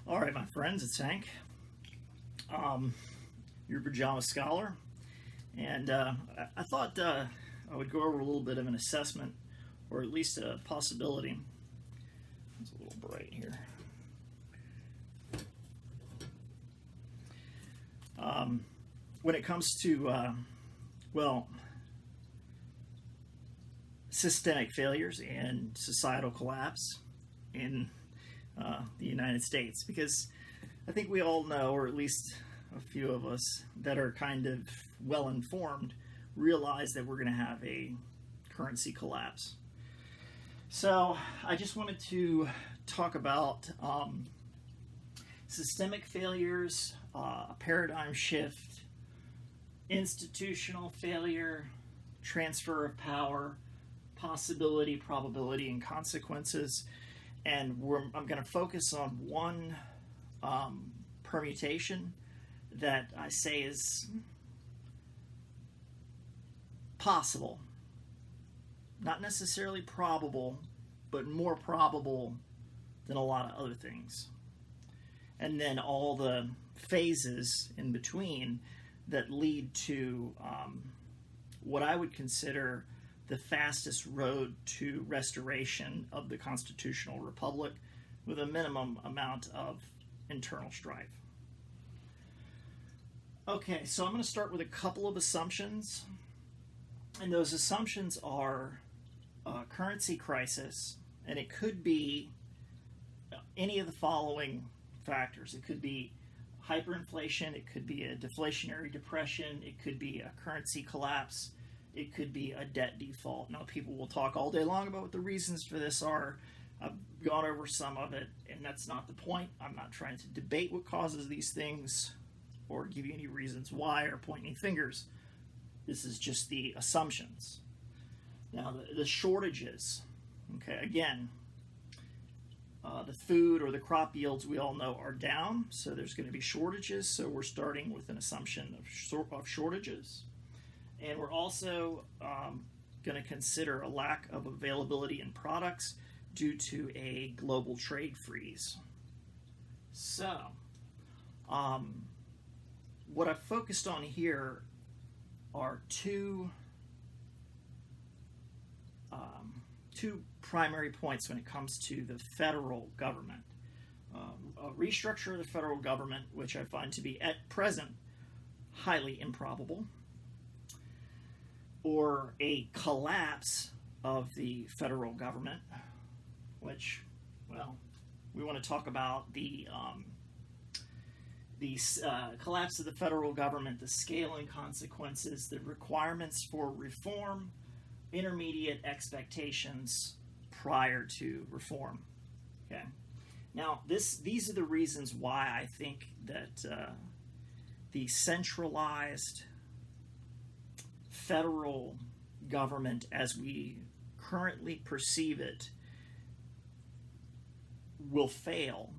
All right, my friends, it's Hank, um, your pajama scholar, and I thought I would go over a little bit of an assessment, or at least a possibility. It's a little bright here. When it comes to, well, systemic failures and societal collapse in the United States, because I think we all know, or at least a few of us that are kind of well informed, realize that we're going to have a currency collapse. So I just wanted to talk about systemic failures, a paradigm shift, institutional failure, transfer of power, possibility, probability, and consequences. And I'm going to focus on one permutation that I say is possible, not necessarily probable, but more probable than a lot of other things. And then all the phases in between that lead to what I would consider the fastest road to restoration of the constitutional republic with a minimum amount of internal strife. Okay, so I'm going to start with a couple of assumptions, and those assumptions are currency crisis, and it could be any of the following factors. It could be hyperinflation, it could be a deflationary depression, it could be a currency collapse, it could be a debt default. Now, people will talk all day long about what the reasons for this are. I've gone over some of it, and that's not the point. I'm not trying to debate what causes these things or give you any reasons why or point any fingers. This is just the assumptions. Now, the shortages. Okay, again, the food or the crop yields we all know are down, so there's going to be shortages. So we're starting with an assumption of shortages. And we're also going to consider a lack of availability in products due to a global trade freeze. So, what I've focused on here are two primary points when it comes to the federal government. A restructure of the federal government, which I find to be at present highly improbable, or a collapse of the federal government, which, well, we want to talk about the collapse of the federal government, the scale and consequences, the requirements for reform, intermediate expectations prior to reform. Okay. Now, these are the reasons why I think that the centralized federal government as we currently perceive it will fail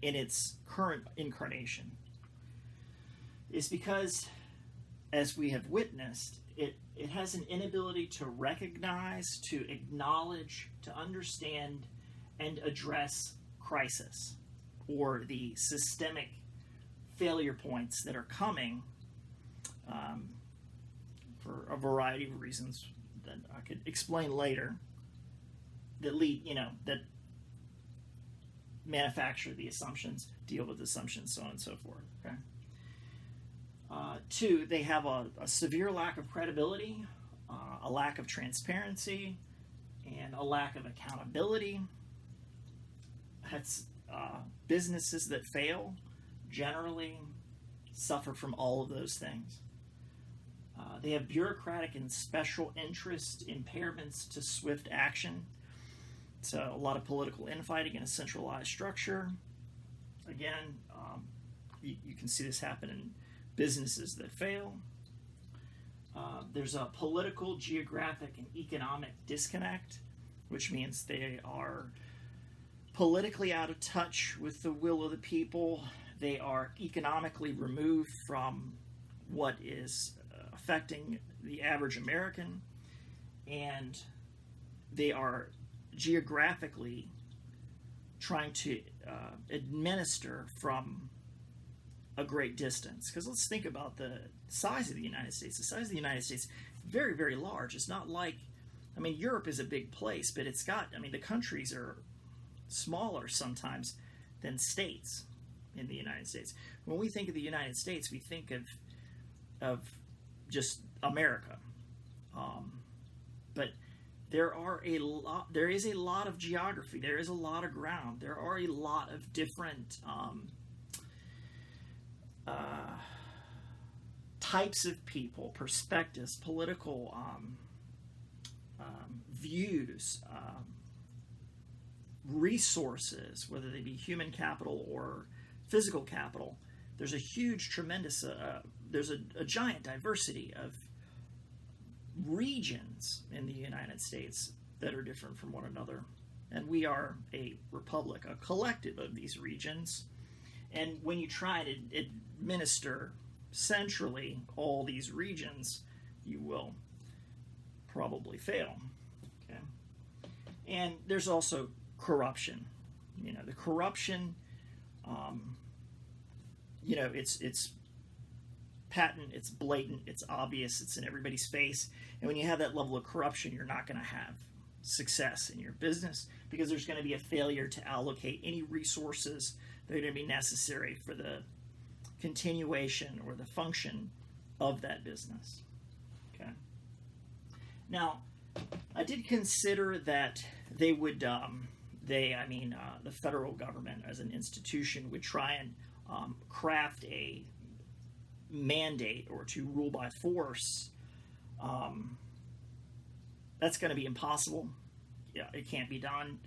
in its current incarnation is because, as we have witnessed, it has an inability to recognize, to acknowledge, to understand, and address crisis or the systemic failure points that are coming for a variety of reasons that I could explain later that that manufacture the assumptions, deal with assumptions, so on and so forth. Okay. Two, they have a severe lack of credibility, a lack of transparency, and a lack of accountability. That's businesses that fail generally suffer from all of those things. They have bureaucratic and special interest impairments to swift action. So a lot of political infighting in a centralized structure. Again, you can see this happen in businesses that fail. There's a political, geographic, and economic disconnect, which means they are politically out of touch with the will of the people. They are economically removed from what is affecting the average American, and they are geographically trying to administer from a great distance. Because let's think about the size of the United States. The size of the United States, very, very large. It's not like, I mean, Europe is a big place, but it's got, I mean, the countries are smaller sometimes than states in the United States. When we think of the United States, we think of just America. But there is a lot of geography. There is a lot of ground. There are a lot of different types of people, perspectives, political views, resources, whether they be human capital or physical capital. There's a huge, tremendous, there's a giant diversity of regions in the United States that are different from one another. And we are a republic, a collective of these regions. And when you try to administer centrally all these regions, you will probably fail. Okay? And there's also corruption. You know, the corruption, you know, it's patent, it's blatant, it's obvious, it's in everybody's face. And when you have that level of corruption, you're not going to have success in your business, because there's going to be a failure to allocate any resources that are going to be necessary for the continuation or the function of that business. Okay. Now, I did consider that they would, the federal government as an institution would try and craft a mandate or to rule by force. That's going to be impossible. Yeah, it can't be done.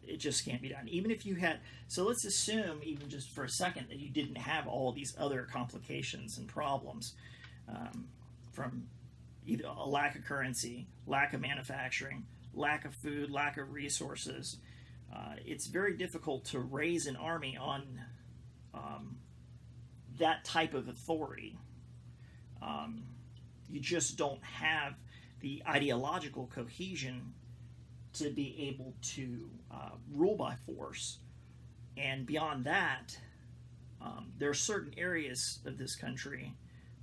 It just can't be done. Even if you had, so let's assume, even just for a second, that you didn't have all these other complications and problems from either a lack of currency, lack of manufacturing, lack of food, lack of resources. It's very difficult to raise an army on that type of authority. You just don't have the ideological cohesion to be able to rule by force. And beyond that, there are certain areas of this country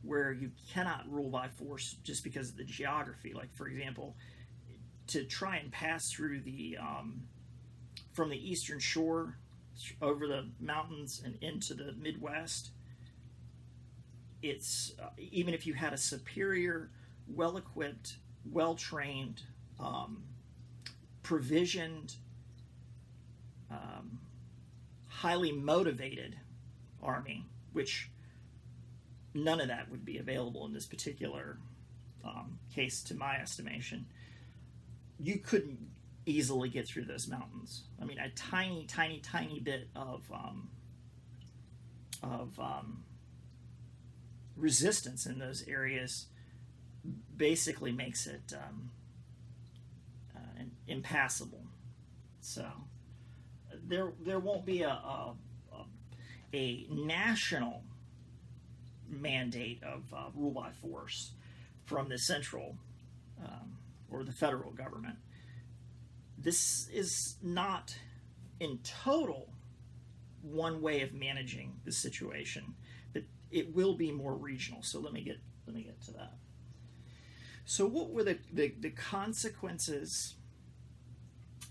where you cannot rule by force just because of the geography. Like, for example, to try and pass through the from the eastern shore over the mountains and into the Midwest, it's even if you had a superior, well-equipped, well-trained, provisioned, highly motivated army, which none of that would be available in this particular case, to my estimation, you couldn't easily get through those mountains. I mean, a tiny, tiny, tiny bit of resistance in those areas basically makes it impassable. So there won't be a national mandate of rule by force from the central or the federal government. This is not in total one way of managing the situation, but it will be more regional. So let me get to that. So what were the consequences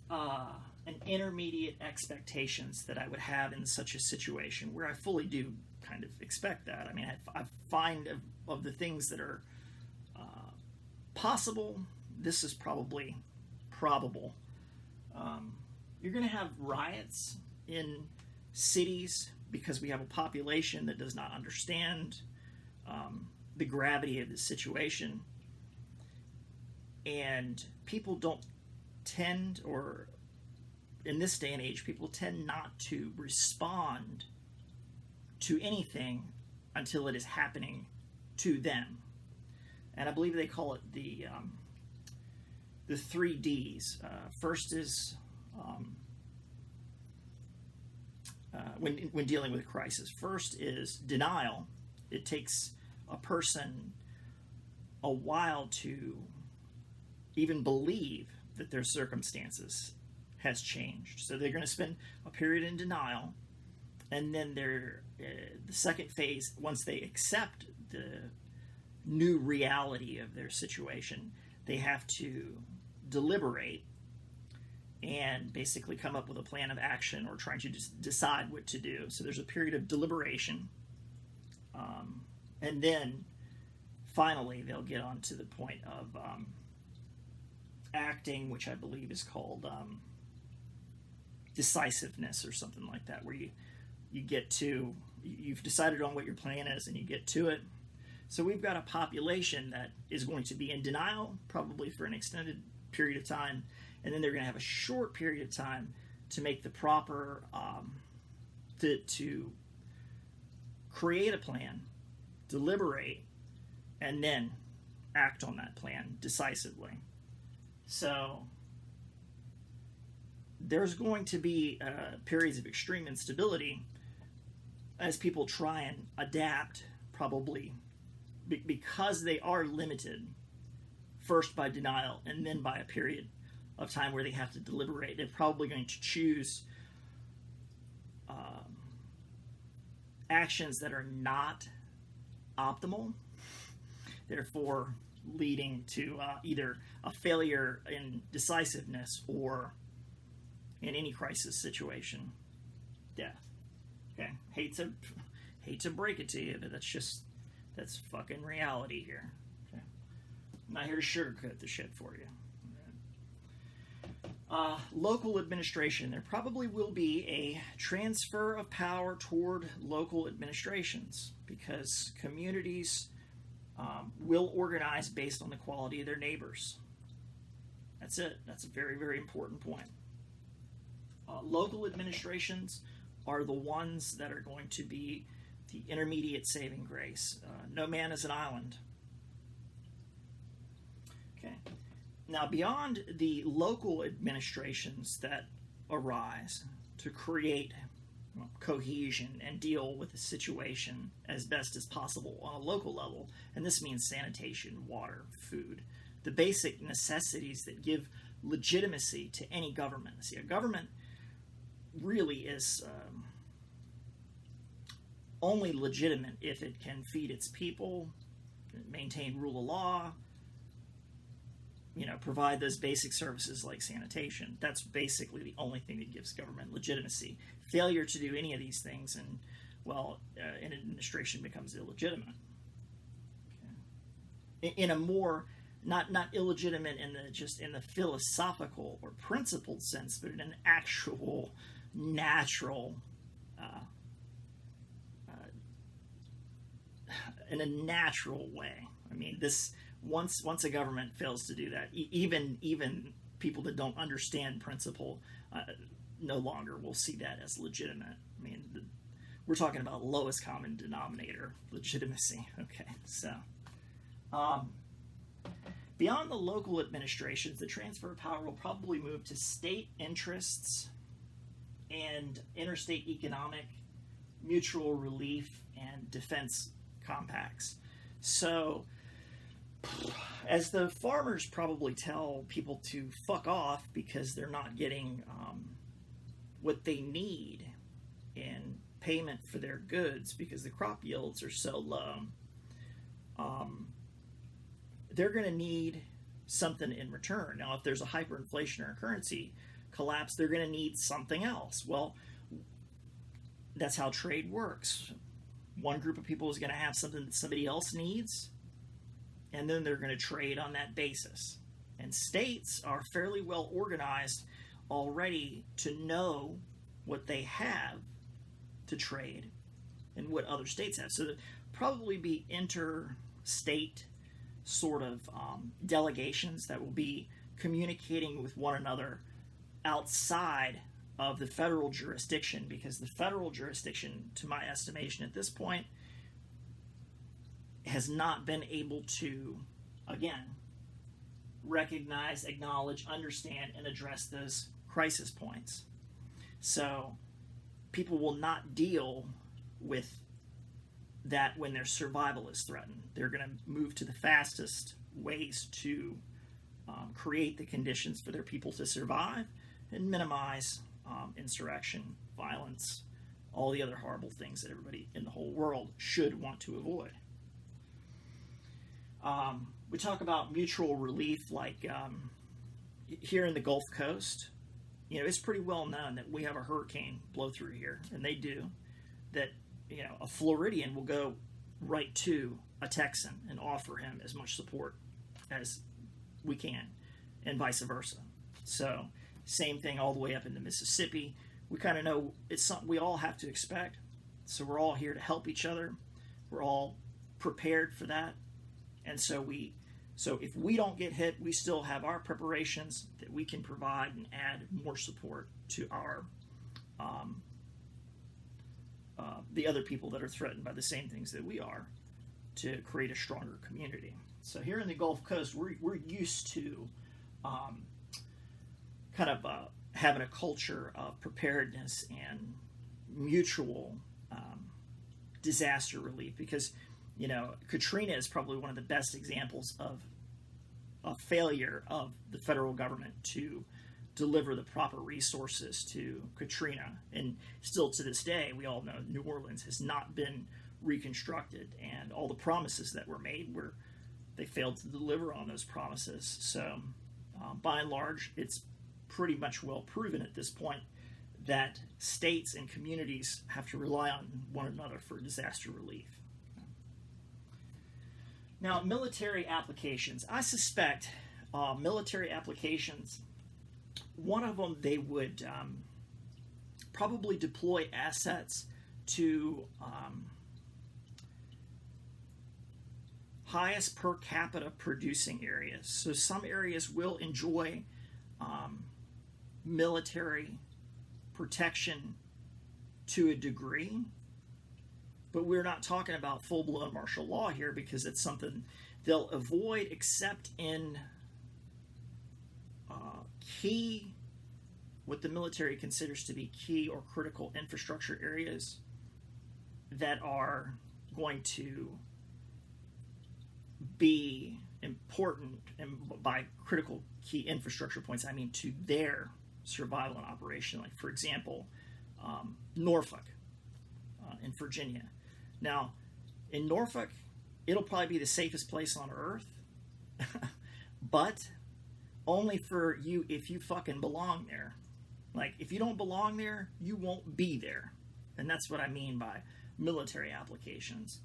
and intermediate expectations that I would have in such a situation, where I fully do kind of expect that? I mean, I find of the things that are possible, this is probably probable. You're going to have riots in cities because we have a population that does not understand the gravity of the situation. And people don't tend, or in this day and age, people tend not to respond to anything until it is happening to them. And I believe they call it the 3 Ds. First is when dealing with a crisis. First is denial. It takes a person a while to even believe that their circumstances has changed. So they're going to spend a period in denial, and then the second phase, once they accept the new reality of their situation, they have to deliberate and basically come up with a plan of action or trying to decide what to do. So there's a period of deliberation, and then finally they'll get on to the point of acting, which I believe is called decisiveness or something like that, where you've decided on what your plan is and you get to it. So we've got a population that is going to be in denial probably for an extended period of time, and then they're going to have a short period of time to make the proper to create a plan, deliberate, and then act on that plan decisively. So there's going to be periods of extreme instability as people try and adapt, probably because they are limited, first by denial and then by a period of time where they have to deliberate. They're probably going to choose actions that are not optimal, therefore leading to either a failure in decisiveness or, in any crisis situation, death. Okay, hate to break it to you, but that's fucking reality here. Okay, I'm not here to sugarcoat the shit for you. Local administration. There probably will be a transfer of power toward local administrations because communities will organize based on the quality of their neighbors. That's it. That's a very, very important point. Local administrations are the ones that are going to be the intermediate saving grace. No man is an island. Okay. Now, beyond the local administrations that arise to create cohesion and deal with the situation as best as possible on a local level, and this means sanitation, water, food, the basic necessities that give legitimacy to any government. See, a government really is only legitimate if it can feed its people, maintain rule of law, provide those basic services like sanitation. That's basically the only thing that gives government legitimacy. Failure to do any of these things, and an administration becomes illegitimate. Okay. In a more not illegitimate in the philosophical or principled sense, but in an actual natural, in a natural way. I mean, this. Once a government fails to do that, even people that don't understand principle no longer will see that as legitimate. I mean, we're talking about lowest common denominator legitimacy. Okay, so beyond the local administrations, the transfer of power will probably move to state interests and interstate economic, mutual relief, and defense compacts. So, as the farmers probably tell people to fuck off because they're not getting what they need in payment for their goods because the crop yields are so low, they're going to need something in return. Now, if there's a hyperinflation or a currency collapse, they're going to need something else. Well, that's how trade works. One group of people is going to have something that somebody else needs, and then they're going to trade on that basis. And states are fairly well organized already to know what they have to trade and what other states have. So there'll probably be interstate sort of delegations that will be communicating with one another outside of the federal jurisdiction, because the federal jurisdiction, to my estimation at this point, has not been able to, again, recognize, acknowledge, understand, and address those crisis points. So people will not deal with that when their survival is threatened. They're going to move to the fastest ways to create the conditions for their people to survive and minimize insurrection, violence, all the other horrible things that everybody in the whole world should want to avoid. We talk about mutual relief, like here in the Gulf Coast. It's pretty well known that we have a hurricane blow through here, and they do. That a Floridian will go right to a Texan and offer him as much support as we can, and vice versa. So, same thing all the way up into Mississippi. We kind of know it's something we all have to expect. So we're all here to help each other. We're all prepared for that. And so if we don't get hit, we still have our preparations that we can provide and add more support to our the other people that are threatened by the same things that we are, to create a stronger community. So here in the Gulf Coast, we're used to having a culture of preparedness and mutual disaster relief, because Katrina is probably one of the best examples of a failure of the federal government to deliver the proper resources to Katrina. And still to this day, we all know New Orleans has not been reconstructed, and all the promises that were made they failed to deliver on those promises. So by and large, it's pretty much well proven at this point that states and communities have to rely on one another for disaster relief. Now, military applications. I suspect military applications, one of them, they would probably deploy assets to highest per capita producing areas. So some areas will enjoy military protection to a degree, but we're not talking about full-blown martial law here, because it's something they'll avoid except in key, what the military considers to be key or critical infrastructure areas that are going to be important. And by critical key infrastructure points, I mean to their survival and operation. Like, for example, Norfolk in Virginia. Now, in Norfolk, it'll probably be the safest place on earth, but only for you if you fucking belong there. Like, if you don't belong there, you won't be there. And that's what I mean by military applications.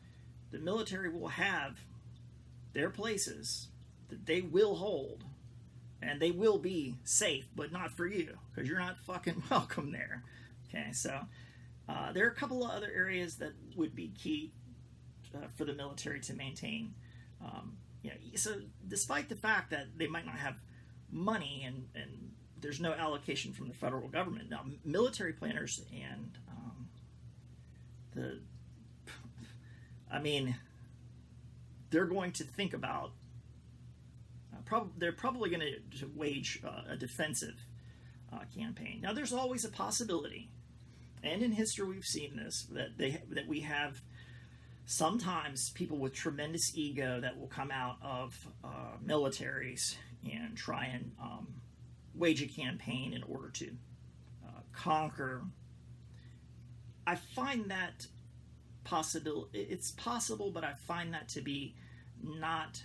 The military will have their places that they will hold, and they will be safe, but not for you, because you're not fucking welcome there. Okay, so there are a couple of other areas that would be key for the military to maintain. So despite the fact that they might not have money and there's no allocation from the federal government, now military planners and they're going to think about they're probably going to wage a defensive campaign. Now, there's always a possibility, and in history we've seen this, that we have sometimes people with tremendous ego that will come out of militaries and try and wage a campaign in order to conquer. I find that possible. It's possible, but I find that to be not.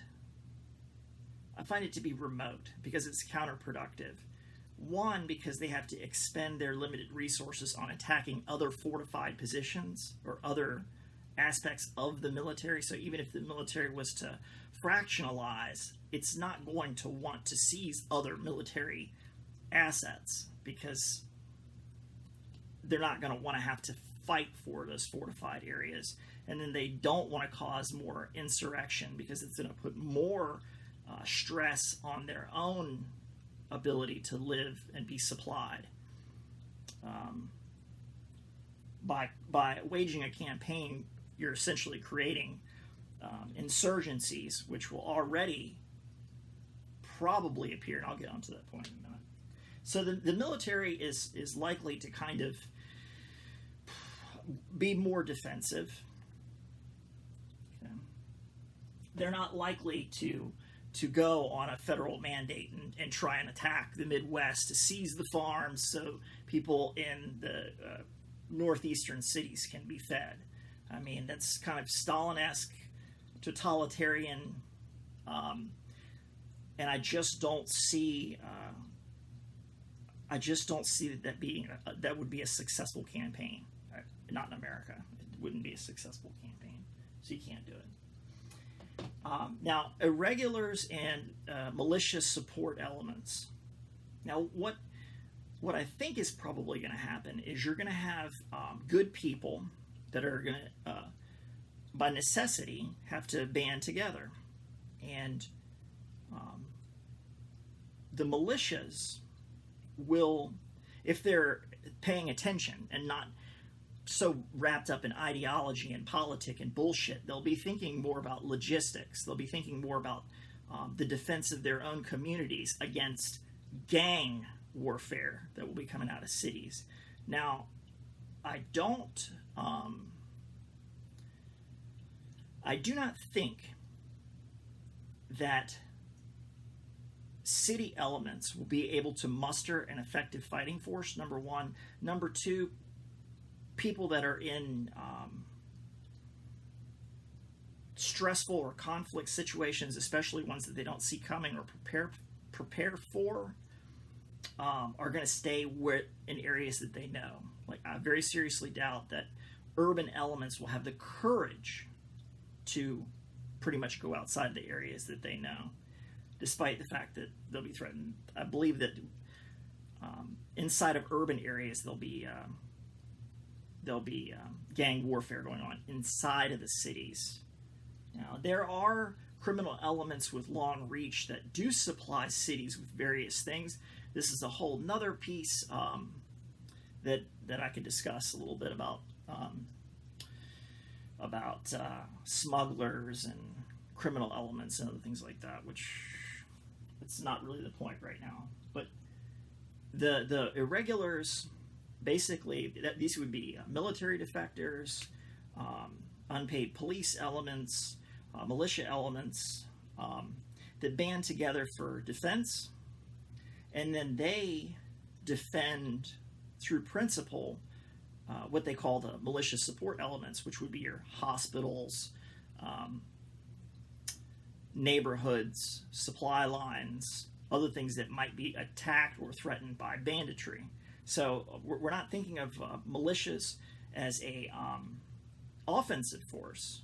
I find it to be remote, because it's counterproductive. One, because they have to expend their limited resources on attacking other fortified positions or other aspects of the military. So even if the military was to fractionalize, it's not going to want to seize other military assets, because they're not going to want to have to fight for those fortified areas. And then they don't want to cause more insurrection, because it's going to put more stress on their own ability to live and be supplied. By waging a campaign, you're essentially creating insurgencies, which will already probably appear, and I'll get onto that point in a minute. So the military is likely to kind of be more defensive. Okay. They're not likely to to go on a federal mandate and try and attack the Midwest to seize the farms so people in the northeastern cities can be fed. I mean, that's kind of Stalin-esque, totalitarian, and I just don't see. That would be a successful campaign. Not in America. It wouldn't be a successful campaign. So you can't do it. Now, irregulars and militia support elements. Now, what I think is probably going to happen is you're going to have good people that are going to, by necessity, have to band together. And the militias will, if they're paying attention and not so wrapped up in ideology and politic and bullshit, they'll be thinking more about logistics. They'll be thinking more about the defense of their own communities against gang warfare that will be coming out of cities. Now, I do not think that city elements will be able to muster an effective fighting force, number one. Number two, people that are in stressful or conflict situations, especially ones that they don't see coming or prepare for, are going to stay in areas that they know. Like, I very seriously doubt that urban elements will have the courage to pretty much go outside the areas that they know, despite the fact that they'll be threatened. I believe that inside of urban areas there'll be gang warfare going on inside of the cities. Now, there are criminal elements with long reach that do supply cities with various things. This is a whole nother piece that I could discuss a little bit about smugglers and criminal elements and other things like that, which it's not really the point right now. But the irregulars, basically, these would be military defectors, unpaid police elements, militia elements that band together for defense, and then they defend through principle what they call the militia support elements, which would be your hospitals, neighborhoods, supply lines, other things that might be attacked or threatened by banditry. So we're not thinking of militias as a offensive force,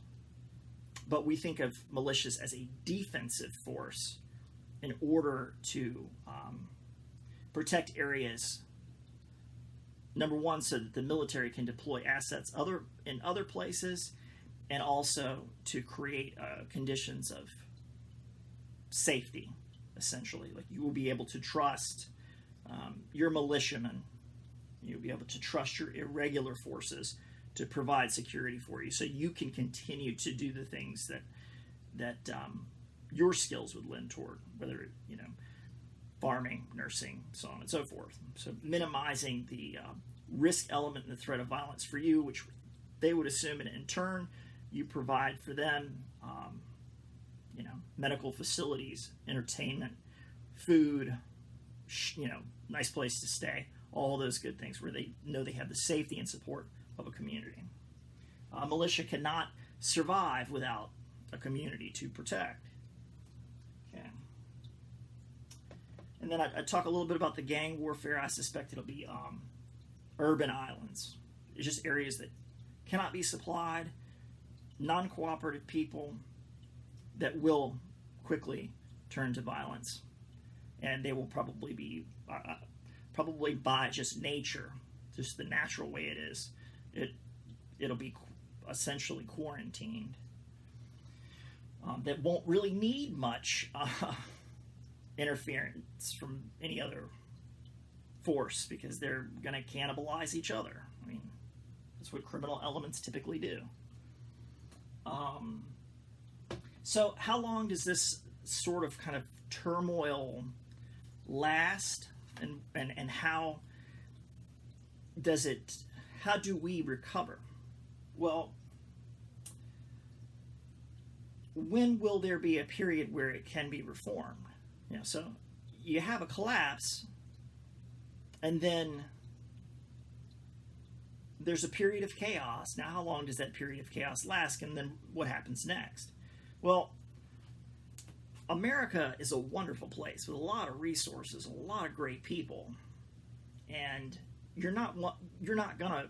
but we think of militias as a defensive force in order to protect areas. Number one, so that the military can deploy assets in other places, and also to create conditions of safety, essentially. Like, you will be able to trust your militiamen. You'll be able to trust your irregular forces to provide security for you, so you can continue to do the things that your skills would lend toward, whether farming, nursing, so on and so forth. So minimizing the risk element and the threat of violence for you, which they would assume, and in turn, you provide for them, medical facilities, entertainment, food, nice place to stay, all those good things where they know they have the safety and support of a community. Militia cannot survive without a community to protect. Okay. And then I talk a little bit about the gang warfare. I suspect it'll be urban islands. It's just areas that cannot be supplied, non-cooperative people that will quickly turn to violence. And they will probably be, probably by just nature, just the natural way it is, it'll be essentially quarantined. That won't really need much interference from any other force, because they're going to cannibalize each other. I mean, that's what criminal elements typically do. So how long does this sort of kind of turmoil last, and how do we recover? Well, when will there be a period where it can be reformed? So you have a collapse, and then there's a period of chaos. Now, how long does that period of chaos last? And then what happens next? Well, America is a wonderful place with a lot of resources, a lot of great people, and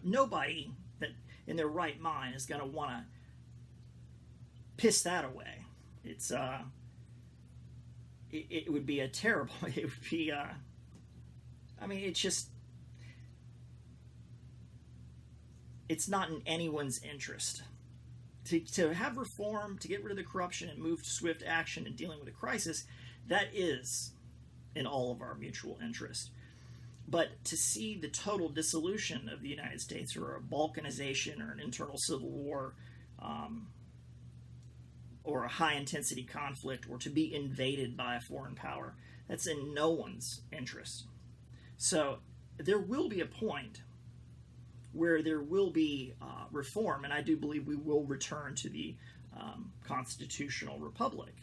nobody that in their right mind is gonna want to piss that away. It would be a terrible. It would be. It's just. It's not in anyone's interest to have reform, to get rid of the corruption and move to swift action in dealing with a crisis. That is in all of our mutual interest. But to see the total dissolution of the United States, or a balkanization, or an internal civil war, or a high-intensity conflict, or to be invaded by a foreign power, that's in no one's interest. So there will be a point where there will be reform, and I do believe we will return to the constitutional republic.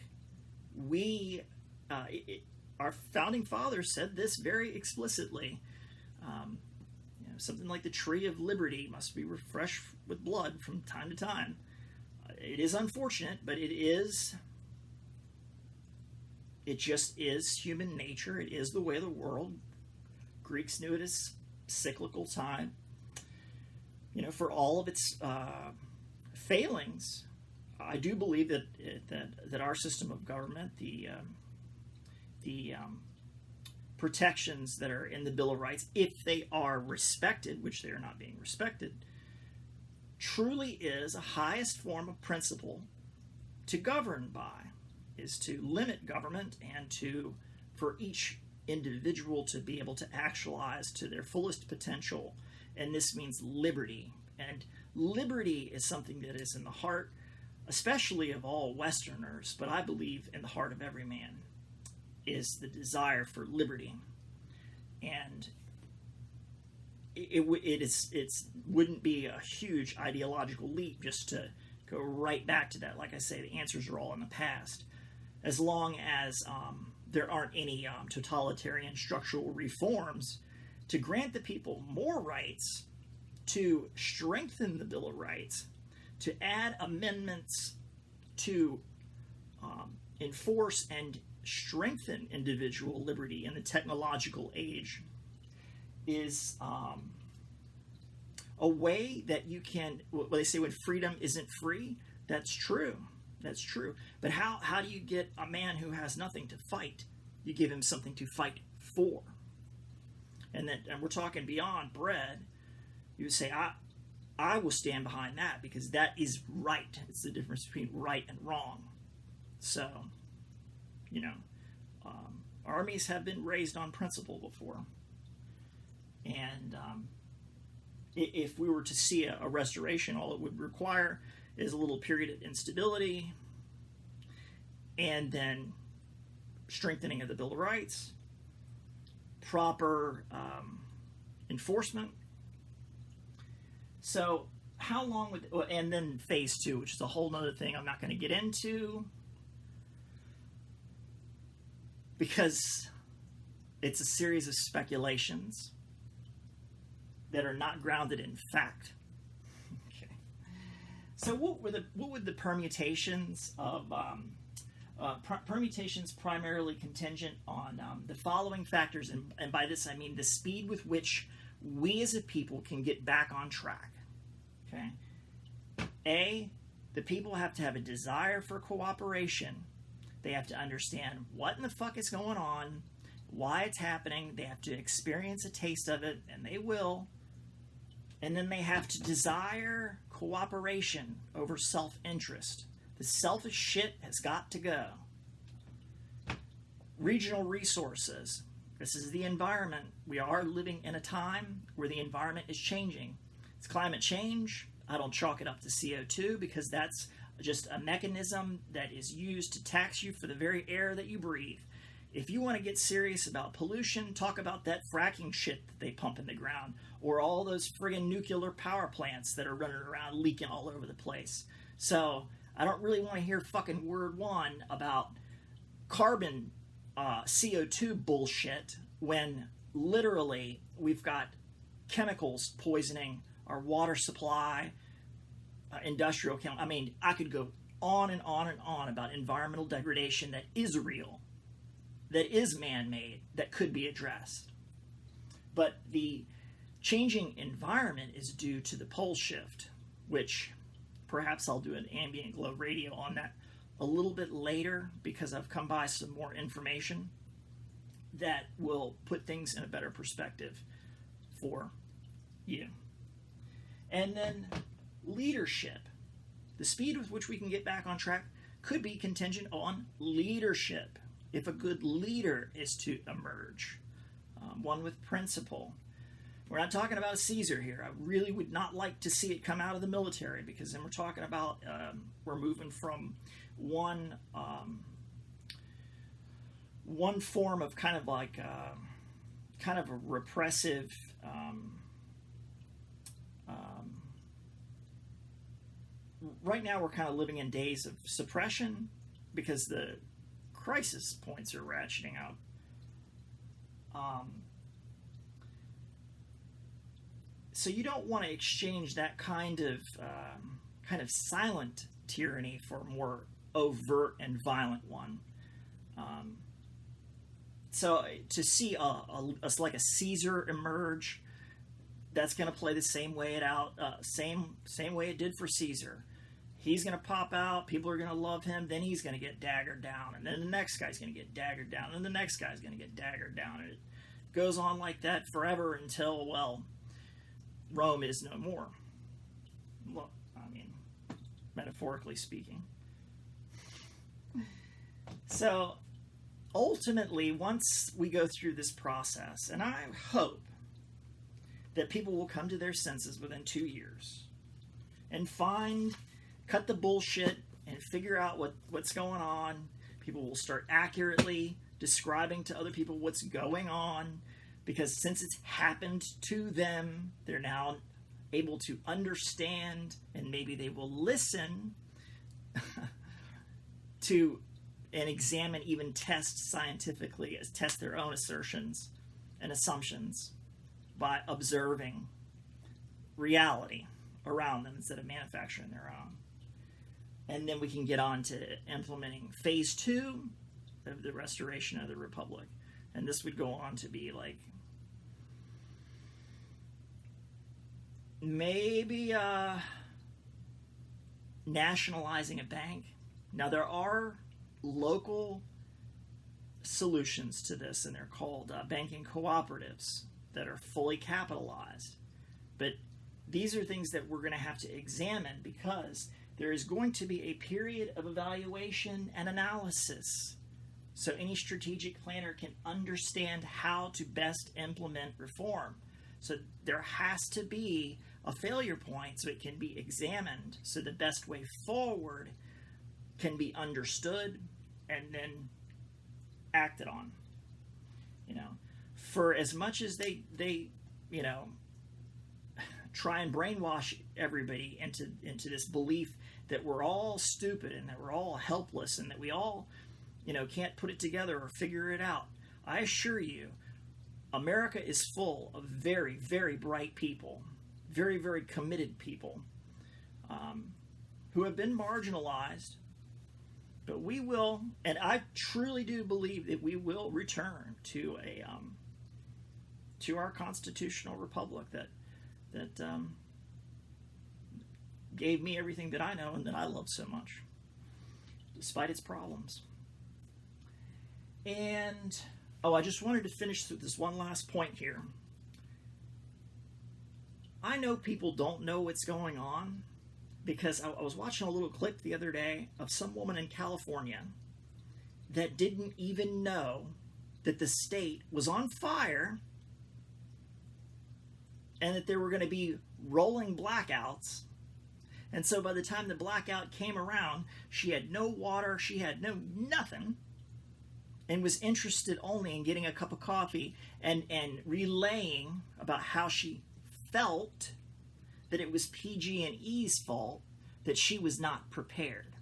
Our founding fathers said this very explicitly. Something like the tree of liberty must be refreshed with blood from time to time. It is unfortunate, but it just is human nature. It is the way of the world. Greeks knew it as cyclical time. For all of its failings, I do believe that our system of government, the protections that are in the Bill of Rights, if they are respected, which they are not being respected, truly is a highest form of principle to govern by, is to limit government and for each individual to be able to actualize to their fullest potential. And this means liberty. And liberty is something that is in the heart, especially of all Westerners, but I believe in the heart of every man, is the desire for liberty. And it wouldn't be a huge ideological leap just to go right back to that. Like I say, the answers are all in the past. As long as there aren't any totalitarian structural reforms to grant the people more rights, to strengthen the Bill of Rights, to add amendments to enforce and strengthen individual liberty in the technological age, is a way that you can, what they say, when freedom isn't free. That's true. That's true. But how do you get a man who has nothing to fight? You give him something to fight for. And we're talking beyond bread. You would say, I will stand behind that because that is right. It's the difference between right and wrong. So, armies have been raised on principle before. And if we were to see a restoration, all it would require is a little period of instability, and then strengthening of the Bill of Rights, proper enforcement. So how long would, and then phase two, which is a whole nother thing I'm not going to get into, because it's a series of speculations that are not grounded in fact. Okay. So what would the permutations of permutations primarily contingent on the following factors, and by this I mean the speed with which we as a people can get back on track. Okay. A, the people have to have a desire for cooperation. They have to understand what in the fuck is going on, why it's happening. They have to experience a taste of it, and they will. And then they have to desire cooperation over self-interest. The selfish shit has got to go. Regional resources. This is the environment. We are living in a time where the environment is changing. It's climate change. I don't chalk it up to CO2 because that's just a mechanism that is used to tax you for the very air that you breathe. If you want to get serious about pollution, talk about that fracking shit that they pump in the ground, or all those friggin' nuclear power plants that are running around leaking all over the place. So I don't really want to hear fucking word one about carbon CO2 bullshit when literally we've got chemicals poisoning our water supply, industrial chemicals. I mean, I could go on and on and on about environmental degradation that is real, that is man-made, that could be addressed. But the changing environment is due to the pole shift, which perhaps I'll do an ambient glow radio on that a little bit later, because I've come by some more information that will put things in a better perspective for you. And then leadership. The speed with which we can get back on track could be contingent on leadership. If a good leader is to emerge, one with principle. We're not talking about a Caesar here. I really would not like to see it come out of the military, because then we're talking about we're moving from one form of kind of like kind of a repressive right now we're kind of living in days of suppression because the crisis points are ratcheting out. So you don't want to exchange that kind of silent tyranny for a more overt and violent one. So to see like a Caesar emerge, that's going to play the same way same way it did for Caesar. He's going to pop out, people are going to love him, then he's going to get daggered down, and then the next guy's going to get daggered down, and the next guy's going to get daggered down, and it goes on like that forever until, well, Rome is no more. Look, I mean, metaphorically speaking. So, ultimately, once we go through this process, and I hope that people will come to their senses within 2 years and cut the bullshit and figure out what's going on. People will start accurately describing to other people what's going on, because since it's happened to them, they're now able to understand, and maybe they will listen to and examine, even test scientifically, test their own assertions and assumptions by observing reality around them instead of manufacturing their own. And then we can get on to implementing phase 2 of the restoration of the Republic. And this would go on to be like maybe nationalizing a bank. Now, there are local solutions to this, and they're called banking cooperatives that are fully capitalized. But these are things that we're going to have to examine, because there is going to be a period of evaluation and analysis, so any strategic planner can understand how to best implement reform. So there has to be a failure point so it can be examined, so the best way forward can be understood and then acted on. You know, for as much as they you know, try and brainwash everybody into this belief that we're all stupid and that we're all helpless and that we all, you know, can't put it together or figure it out. I assure you, America is full of very, very bright people, very, very committed people, who have been marginalized. But we will, and I truly do believe that we will return to our constitutional republic that gave me everything that I know and that I love so much, despite its problems. And I just wanted to finish with this one last point here. I know people don't know what's going on, because I was watching a little clip the other day of some woman in California that didn't even know that the state was on fire and that there were going to be rolling blackouts. And so by the time the blackout came around, she had no water, she had nothing, and was interested only in getting a cup of coffee and relaying about how she felt that it was PG&E's fault that she was not prepared.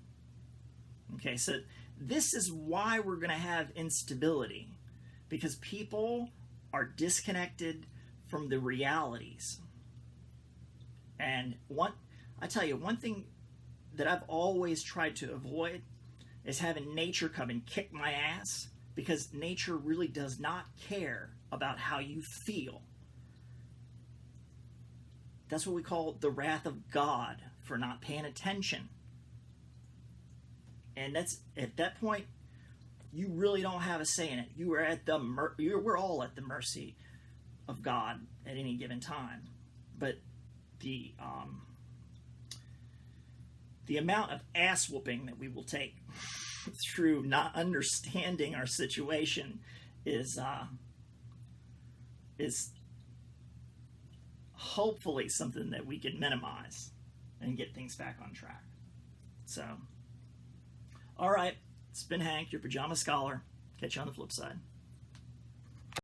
Okay, so this is why we're going to have instability, because people are disconnected from the realities. And I tell you, one thing that I've always tried to avoid is having nature come and kick my ass, because nature really does not care about how you feel. That's what we call the wrath of God for not paying attention. And that's, at that point, you really don't have a say in it. You are at the we're all at the mercy of God at any given time. But the amount of ass whooping that we will take through not understanding our situation is hopefully something that we can minimize and get things back on track. So, all right, it's been Hank, your pajama scholar. Catch you on the flip side.